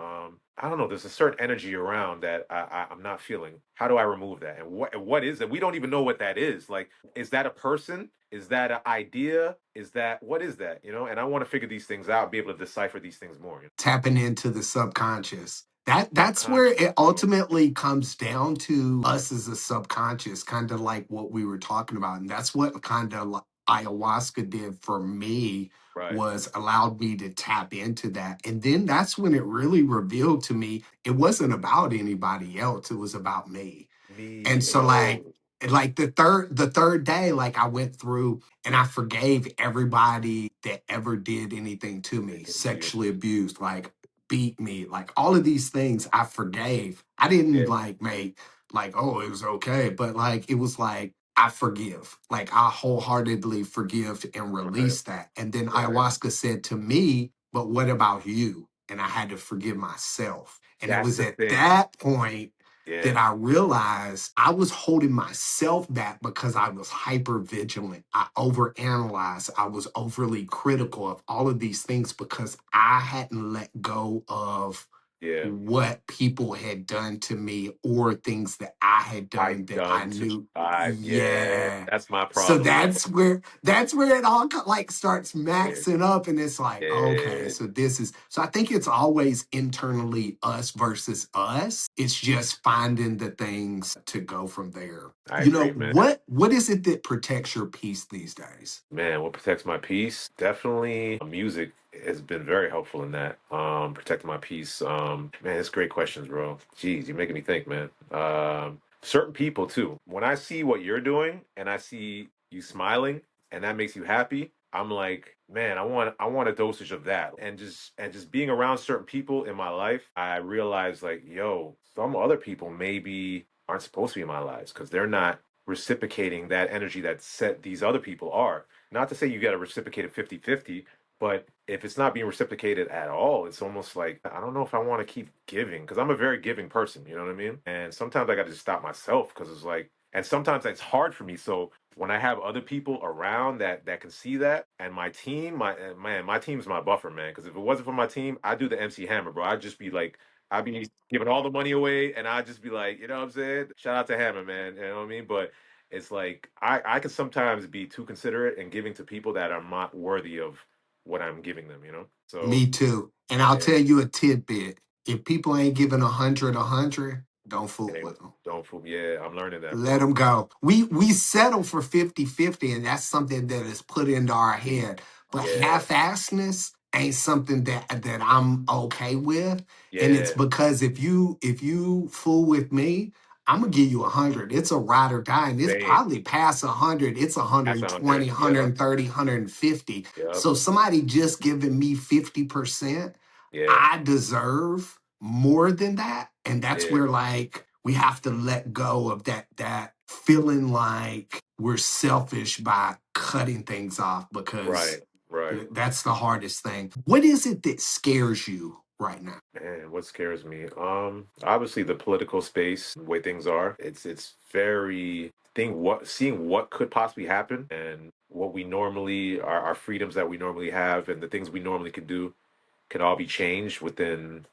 I don't know, there's a certain energy around that I'm not feeling. How do I remove that? And what is it? We don't even know what that is. Like, is that a person? Is that an idea? Is that, what is that? And I want to figure these things out, be able to decipher these things more. Tapping into the subconscious. That's where Subconscious, it bro. ultimately comes down to us as a subconscious, kind of like what we were talking about. And that's what kind of like ayahuasca did for me, Right. was allowed me to tap into that. And then that's when it really revealed to me it wasn't about anybody else. It was about me. And Me, so yo. like the third day, like I went through and I forgave everybody that ever did anything to me, Anything to you. sexually abused, like beat me, like all of these things I forgave. I didn't Yeah. like make like, oh, it was okay, but like it was like I forgive. Like I wholeheartedly forgive and Right. release that. And then Right. ayahuasca said to me, but what about you? And I had to forgive myself. And it That's was the at thing. that point that Yeah. I realized I was holding myself back because I was hyper vigilant. I overanalyzed. I was overly critical of all of these things because I hadn't let go of Yeah. what people had done to me or things that I had I done that I done to knew. yeah, Yeah. that's my So problem, bro. that's where it all like starts Yeah. maxing up, and it's like, okay, Yeah. so this is so I think it's always internally us versus us. It's just finding the things to go from there. I agree, man. What is it that protects your peace these days? Man, what protects my peace? Definitely music has been very helpful in that. Protecting my peace. Man, it's great questions, bro. Jeez, you're making me think, man. Certain people too. When I see what you're doing and I see you smiling and that makes you happy, I'm like, man, I want a dosage of that. And just being around certain people in my life, I realize like, yo, some other people maybe aren't supposed to be in my lives because they're not reciprocating that energy that set these other people are. Not to say you got to reciprocate it 50-50, but if it's not being reciprocated at all, it's almost like I don't know if I want to keep giving because I'm a very giving person, you know what I mean? And sometimes I got to just stop myself because it's like, and sometimes it's hard for me. So when I have other people around that can see that, and my team, my team's my buffer, man. Because if it wasn't for my team, I'd do the MC Hammer, bro. I'd just be like, I'd be giving all the money away, and I'd just be like, you know what I'm saying? Shout out to Hammer, man. You know what I mean? But it's like I can sometimes be too considerate and giving to people that are not worthy of what I'm giving them, you know? So Me too. And I'll yeah, tell you a tidbit. If people ain't giving a hundred, don't it fool ain't with them. don't fool. Yeah, I'm learning that, Let bro. them go. We settle for 50-50, and that's something that is put into our head. But Yeah, half-assedness ain't something that I'm okay with. And it's yeah, because if you fool with me, I'm gonna give you 100. It's a ride or die, and it's same. probably past 100. It's That's 120, 100. Yep, 130, 150. yep, So somebody just giving me 50%, yeah, I deserve more than that. And that's yeah. where like we have to let go of that feeling like we're selfish by cutting things off because Right, right. that's the hardest thing. What is it that scares you right now? Man, what scares me? Obviously the political space, the way things are. It's very thing what seeing what could possibly happen and what we normally our freedoms that we normally have and the things we normally could do can all be changed within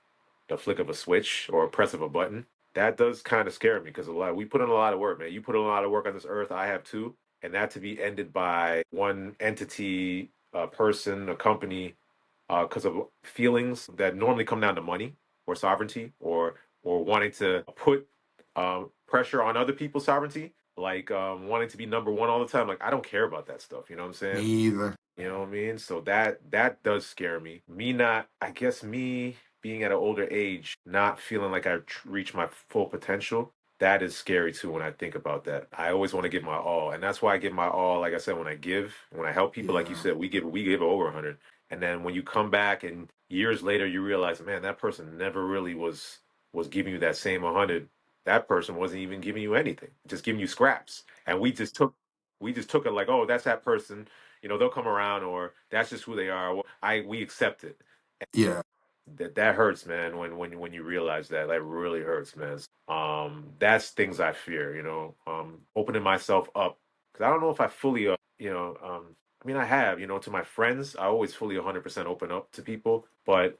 the flick of a switch or a press of a button. That does kind of scare me because a lot we put in a lot of work, man. You put in a lot of work on this earth. I have too, and that to be ended by one entity, a person, a company, because of feelings that normally come down to money or sovereignty or wanting to put pressure on other people's sovereignty, like wanting to be number one all the time. Like I don't care about that stuff. You know what I'm Me saying? either. You know what I mean? So that does scare me. Me not, I guess me being at an older age, not feeling like I reached my full potential. That is scary too when I think about that. I always want to give my all, and that's why I give my all. Like I said, when I help people, like you Yeah. said, we give over 100. And then when you come back and years later you realize, man, that person never really was giving you that same 100. That person wasn't even giving you anything, just giving you scraps. And we just took it like, oh, that's that person, they'll come around or that's just who they are. Well, we accept it. Yeah. That hurts, man. When you realize that really hurts, man. That's things I fear. Opening myself up because I don't know if I fully, I mean, I have, to my friends. I always fully 100% open up to people, but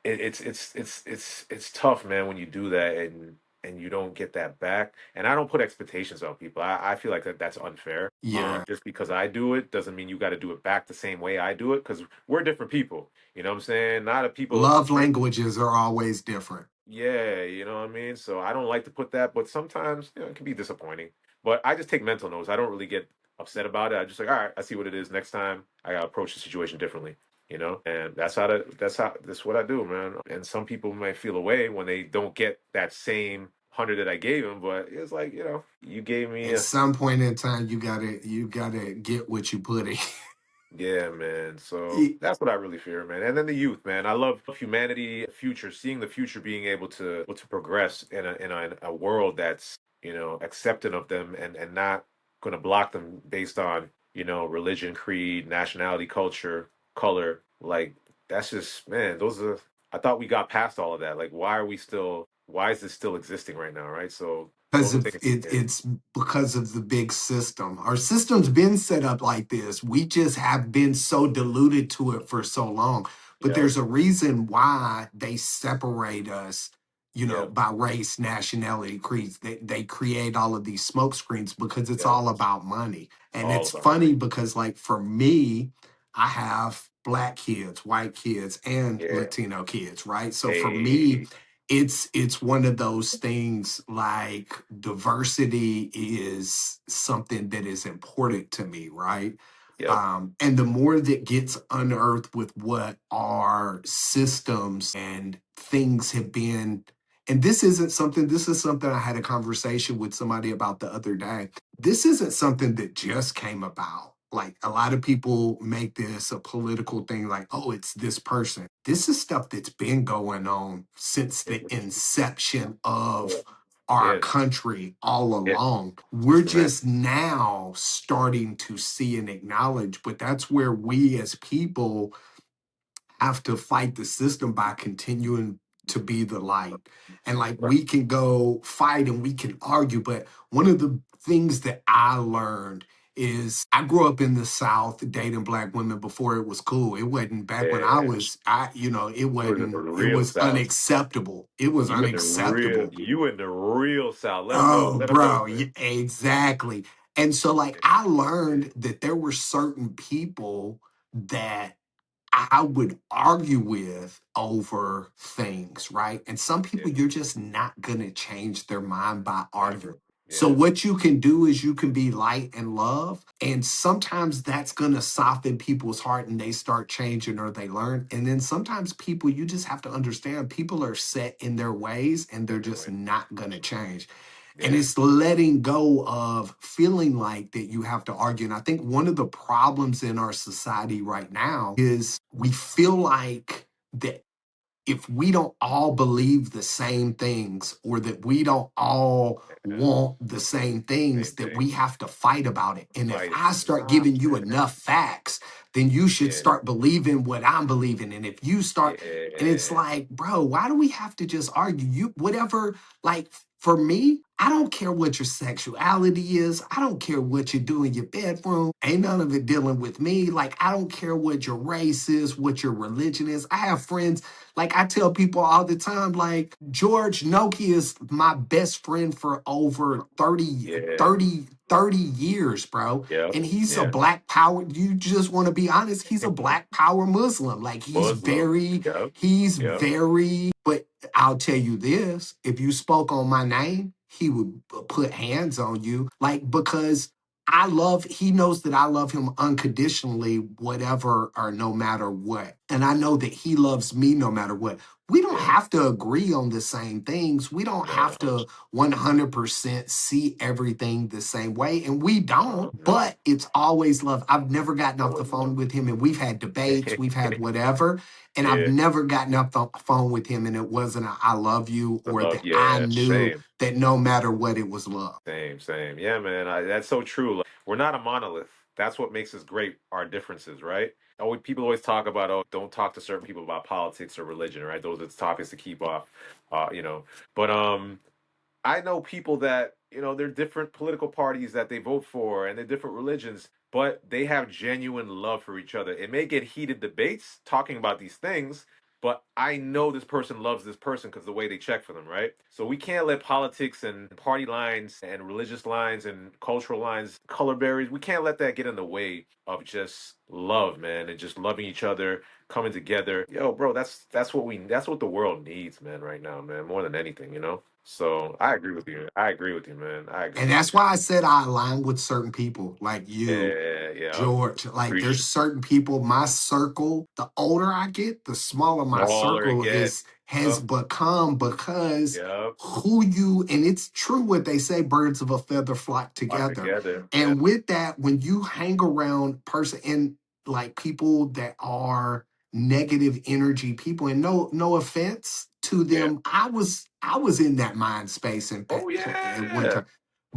it's tough, man, when you do that and you don't get that back. And I don't put expectations on people. I feel like that's unfair. Yeah. Just because I do it doesn't mean you got to do it back the same way I do it because we're different people. You know what I'm saying? Not a people. Love languages are always different. Yeah, you know what I mean? So I don't like to put that, but sometimes, it can be disappointing. But I just take mental notes. I don't really get upset about it. I just like, all right, I see what it is. Next time I gotta approach the situation differently, And that's what I do, man. And some people might feel away when they don't get that same 100 that I gave them, but it's like, you gave me At a some point in time, you gotta get what you put in. yeah, man. So that's what I really fear, man. And then the youth, man. I love humanity, future, seeing the future being able to progress in a world that's accepting of them and not going to block them based on religion, creed, nationality, culture, color. Like that's just man. Those are. I thought we got past all of that. Like, why are we still? Why is this still existing right now? Right. So Because those are of things. it, Yeah. it's because of the big system. Our system's been set up like this. We just have been so diluted to it for so long. but Yep. there's a reason why they separate us, Yep. by race, nationality, creeds. They create all of these smoke screens because it's Yep. all about money. And All it's about money. funny because, like, for me, I have black kids, white kids, and Yeah. Latino kids, right? So for me, Hey. it's one of those things, like, diversity is something that is important to me, right? Yep. And the more that gets unearthed with what our systems and things have been, and this is something I had a conversation with somebody about the other day. This isn't something that just came about. Like, a lot of people make this a political thing, like, oh, it's this person. This is stuff that's been going on since the inception of our Yeah. country all Yeah. along. We're Man. just now starting to see and acknowledge, but that's where we as people have to fight the system by continuing to be the light. And, like, Right. we can go fight and we can argue, but one of the things that I learned is I grew up in the South dating black women before it was cool. It wasn't back when I Yeah. was, it You in the wasn't, it real was South. unacceptable. It was unacceptable. You in the real South. Let them know. Oh, Let them know, bro, man. exactly. And so, like, I learned that there were certain people that I would argue with over things, right? And some Yeah. people, you're just not going to change their mind by arguing. Never. So, Yeah. what you can do is you can be light and love. And sometimes that's going to soften people's heart and they start changing or they learn. And then sometimes people, you just have to understand people are set in their ways and they're In their just way. not going to change. And Yeah. it's letting go of feeling like that you have to argue. And I think one of the problems in our society right now is we feel like that if we don't all believe the same things or that we don't all Yeah. want the same things, Same that thing. we have to fight about it. And if Fight. I start Nah, giving you man. enough facts, then you should Yeah. start believing what I'm believing. And if you start, and it's Yeah. like, bro, why do we have to just argue? You, whatever, like, for me, I don't care what your sexuality is. I don't care what you do in your bedroom. Ain't none of it dealing with me. Like, I don't care what your race is, what your religion is. I have friends, like, I tell people all the time, like, George Noki is my best friend for over Yeah. 30 years, bro. Yep. And he's a Yeah. black power. You just want to be honest, he's a black power Muslim. Like, Muslim. Yep. he's Yep. very, but I'll tell you this, if you spoke on my name, he would put hands on you. Like, because he knows that I love him unconditionally, whatever or no matter what. And I know that he loves me no matter what. We don't Yeah. have to agree on the same things. We don't have No. to 100% see everything the same way. And we don't, No. but it's always love. I've never gotten off the Always phone love. with him and we've had debates, we've had whatever. And I've Yeah. never gotten off the phone with him and it wasn't a I love you I or love. that I Yeah. knew Same. that no matter what, it was love. Same. Same. Yeah, man. That's so true. Like, we're not a monolith. That's what makes us great. Our differences, right? People always talk about, oh, don't talk to certain people about politics or religion, right? Those are the topics to keep off. You know. But I know people that, they're different political parties that they vote for and they're different religions, but they have genuine love for each other. It may get heated debates talking about these things, but I know this person loves this person because the way they check for them, right? So we can't let politics and party lines and religious lines and cultural lines, color barriers, we can't let that get in the way of just love, man, and just loving each other, coming together. Yo, bro, that's what the world needs, man, right now, man, more than anything. So I agree with you. I agree with you, man. I agree And with that's you. why I said I align with certain people like you, Yeah, yeah. George. Like, there's Appreciate certain people, my circle, the older I get, the smaller my smaller circle again. is has Yep. become because Yep. and it's true what they say, birds of a feather flock All together. together. Yeah. And with that, when you hang around person and like people that are negative energy people, and no offense to Yeah. them, I was in that mind space and Oh at one yeah. time.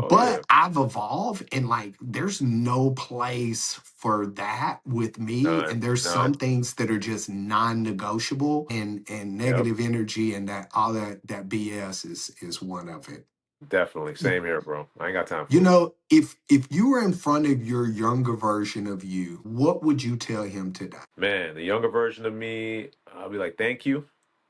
Oh yeah. But I've evolved and, like, there's no place for that with me. None. And there's some None. things that are just non-negotiable, and Yep. negative energy and that all that BS is one of it. Definitely. Same here, bro. I ain't got time You for it. know, if you were in front of your younger version of you, what would you tell him today? Man, the younger version of me, I'll be like, thank you,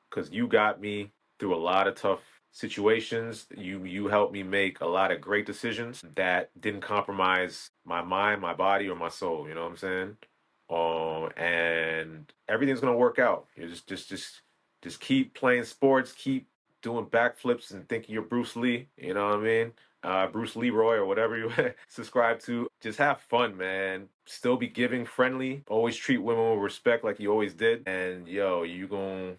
because you got me through a lot of tough situations. You helped me make a lot of great decisions that didn't compromise my mind, my body, or my soul. You know what I'm saying? And everything's gonna work out. You just keep playing sports, keep doing backflips, and thinking you're Bruce Lee. You know what I mean? Bruce Leroy or whatever you subscribe to. Just have fun, man. Still be giving, friendly. Always treat women with respect like you always did. And yo, you gonna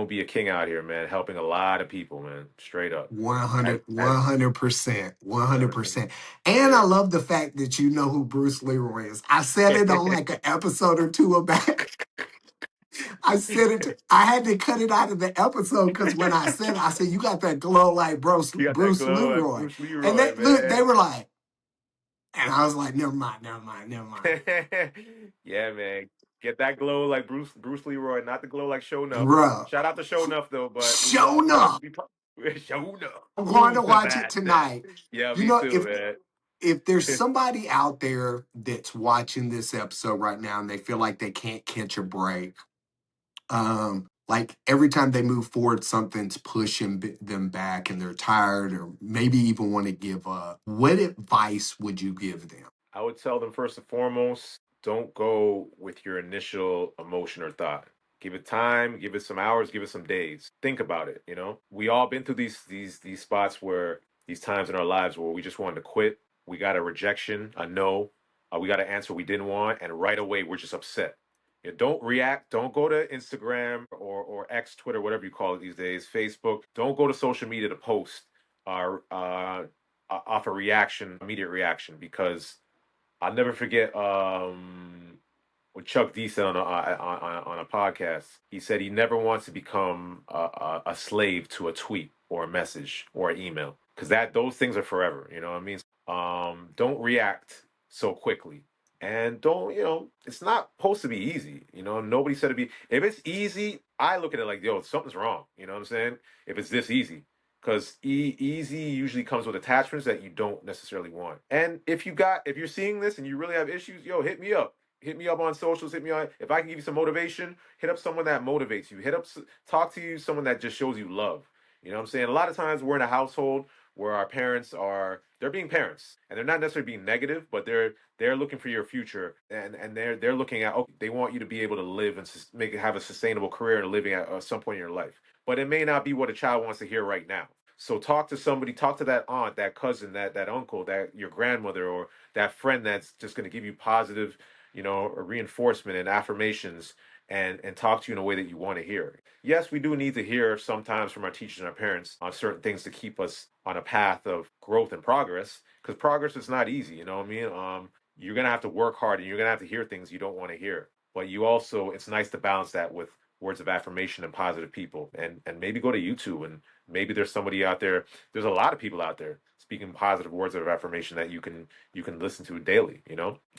be a king out here, man. Helping a lot of people, man. Straight up. As 100%, you know what I mean? 100%. And I Yeah. love the fact that you know who Bruce Leroy is. I said it on like an episode or two back. I said it. I had to cut it out of the episode because when I said, you got that glow like You got that Bruce glow like Leroy. Bruce And Leroy, they man. were like, and I was like, never mind, never mind, never mind. Yeah, man. Get that glow like Bruce Leroy, not the glow like Show Enough. Bruh, Shout out to Show Enough though, but shown we gotta up. be Show Enough. I'm going to Who's the watch it bad man? tonight. Yeah, You me know, too, man. if there's somebody out there that's watching this episode right now and they feel like they can't catch a break, like every time they move forward, something's pushing them back and they're tired or maybe even want to give up. What advice would you give them? I would tell them first and foremost, don't go with your initial emotion or thought. Give it time, give it some hours, give it some days. Think about it, you know? We all been through these spots where these times in our lives where we just wanted to quit. We got a rejection, a no. We got an answer we didn't want, and right away we're just upset. You know, don't react. Don't go to Instagram or X, Twitter, whatever you call it these days, Facebook. Don't go to social media to post off a reaction, immediate reaction, because I'll never forget what Chuck D said on a podcast. He said he never wants to become a slave to a tweet or a message or an email because that those things are forever. You know what I mean? Don't react so quickly. And don't, it's not supposed to be easy. Nobody said to be. If it's easy, I look at it like, yo, something's wrong. You know what I'm saying? If it's this easy, because easy usually comes with attachments that you don't necessarily want. And if you're seeing this and you really have issues, yo, hit me up. Hit me up on socials. Hit me on. If I can give you some motivation, hit up someone that motivates you. Talk to you, someone that just shows you love. You know what I'm saying? A lot of times we're in a household where our parents they're being parents and they're not necessarily being negative, but they're looking for your future and they're looking at, okay, they want you to be able to live and have a sustainable career and living at some point in your life. But it may not be what a child wants to hear right now. So talk to somebody, talk to that aunt, that cousin, that uncle, that your grandmother, or that friend that's just going to give you positive, reinforcement and affirmations, and talk to you in a way that you want to hear. Yes, we do need to hear sometimes from our teachers and our parents on certain things to keep us on a path of growth and progress, because progress is not easy. You know what I mean? You're gonna have to work hard, and you're gonna have to hear things you don't want to hear. But it's nice to balance that with words of affirmation and positive people, and maybe go to YouTube, and maybe there's somebody out there. There's a lot of people out there speaking positive words of affirmation that you can listen to daily.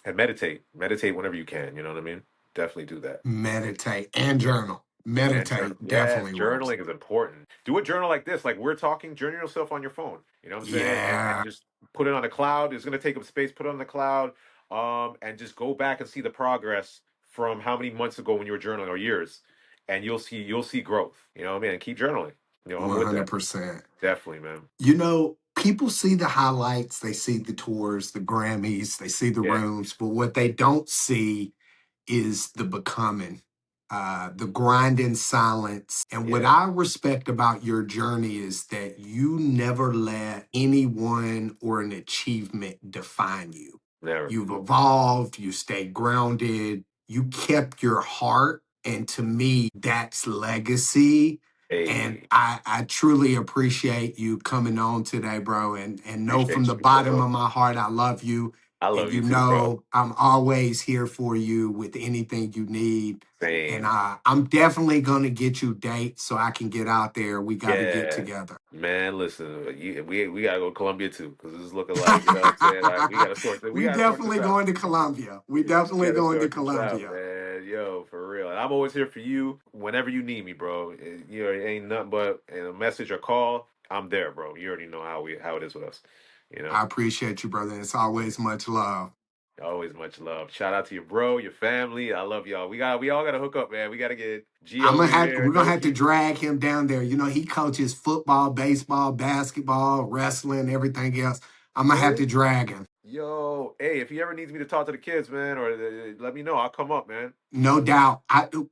And meditate whenever you can. You know what I mean? Definitely do that. Meditate and journal. And journal. Meditate Yes, definitely works. journaling is important. Do a journal like this, like we're talking. Journal yourself on your phone. You know what I'm saying? And Yeah, just put it on the cloud. It's gonna take up space. Put it on the cloud. And just go back and see the progress from how many months ago when you were journaling, or years, and you'll see growth. You know what I mean? And keep journaling. I'm with that. 100%. Definitely, man. You know, people see the highlights, they see the tours, the Grammys, they see the Yeah, rooms, but what they don't see is the becoming, the grind in silence. And what yeah. I respect about your journey is that you never let anyone or an achievement define you. Never. You've evolved, you stayed grounded, you kept your heart. And to me, that's legacy. And Hey, I truly appreciate you coming on today, bro. And know from appreciate the you, bottom bro. of my heart, I love you. I And love you you too, bro. know, I'm always here for you with anything you need. And Same. I'm definitely going to get you dates so I can get out there. We got to get Yeah. together. Man, listen, we gotta go to Columbia too, because this is looking like, what I'm saying? Like, we We gotta sort this definitely out. going to Columbia. We We definitely gotta going to sort this out, Columbia. man. Yo, for real. And I'm always here for you whenever you need me, bro. It ain't nothing but a message or call. I'm there, bro. You already know how it is with us. You know, I appreciate you, brother. It's always much love. always much love. Shout out to your bro, your family. I love y'all. We all gotta hook up, man. We gotta get G over here, We're gonna have to Noki. drag him down there. You know, he coaches football, baseball, basketball, wrestling, everything else. I'm gonna have Really? to drag him. Yo, hey, if he ever needs me to talk to the kids, man, or let me know. I'll come up, man. No doubt.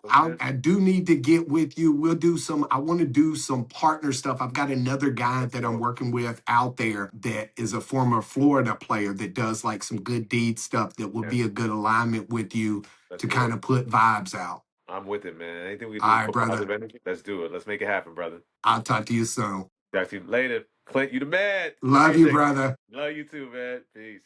Oh, man. I do need to get with you. We'll do some, I want to do some partner stuff. I've got another guy Let's that I'm go. working with out there that is a former Florida player that does like some good deed stuff that will Yeah, be a good alignment with you let's to do kind it. of put vibes out. I'm with it, man. Anything we can All do to right, put brother. positive energy, let's do it. Let's make it happen, brother. I'll talk to you soon. Talk to you later. Clint, you the man. Love you, Appreciate you. brother. Love you too, man. Peace.